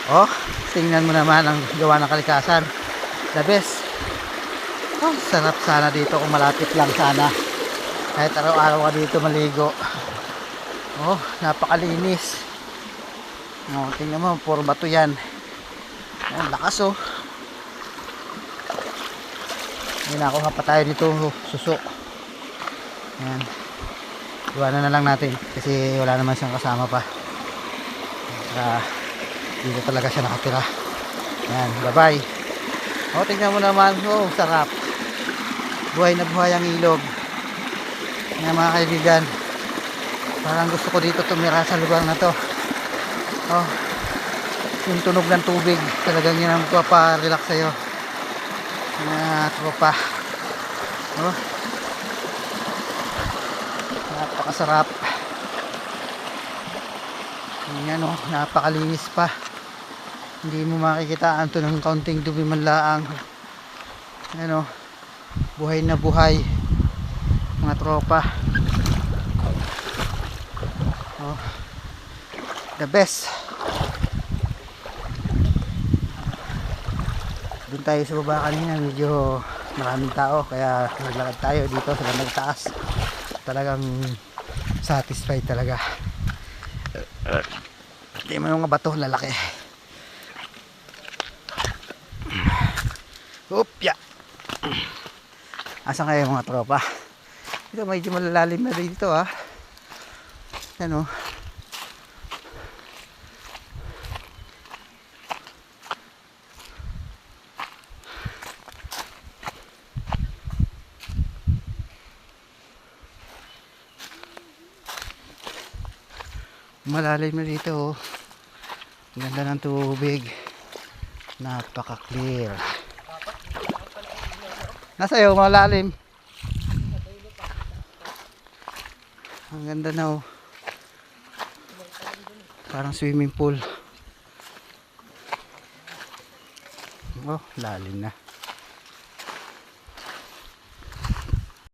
Oh, tingnan mo naman ang gawa ng kalikasan. The best. Oh, sarap sana dito kung malapit lang sana. Kahit araw-araw ka dito maligo. Oh, napakalinis. Oh, tingnan mo, puro bato yan. Oh, lakas oh. May nakuha pa tayo dito, suso. Ayan. Iwanan na lang natin kasi wala naman siyang kasama pa. Dito talaga siya nakatira. Ayan, bye bye. O, tingnan mo naman. Oh, sarap. Buhay na buhay ang ilog. Ayan mga kaibigan. Parang gusto ko dito tumira sa lugar na to. Oh, yung tunog ng tubig talagang yun ang magpaparelax sa'yo. Tropa. Oh, napakasarap. Yan oh, napakalinis pa. Hindi mo makikitaan to ng kaunting dumi man laang. Ano, buhay na buhay mga tropa. Oh, the best. Doon tayo sa baba kanina, medyo maraming tao kaya naglakad tayo dito sa nagtaas. Talagang satisfied talaga. Hindi mo yung mga bato lalaki. Upya. Asan kayo mga tropa? Ito medyo malalalim na dito ah. Ano? Malalim na dito oh. Ganda ng tubig. Napaka clear. Nasa iyo malalim. Ang ganda na oh. Parang swimming pool. Oh, lalim na.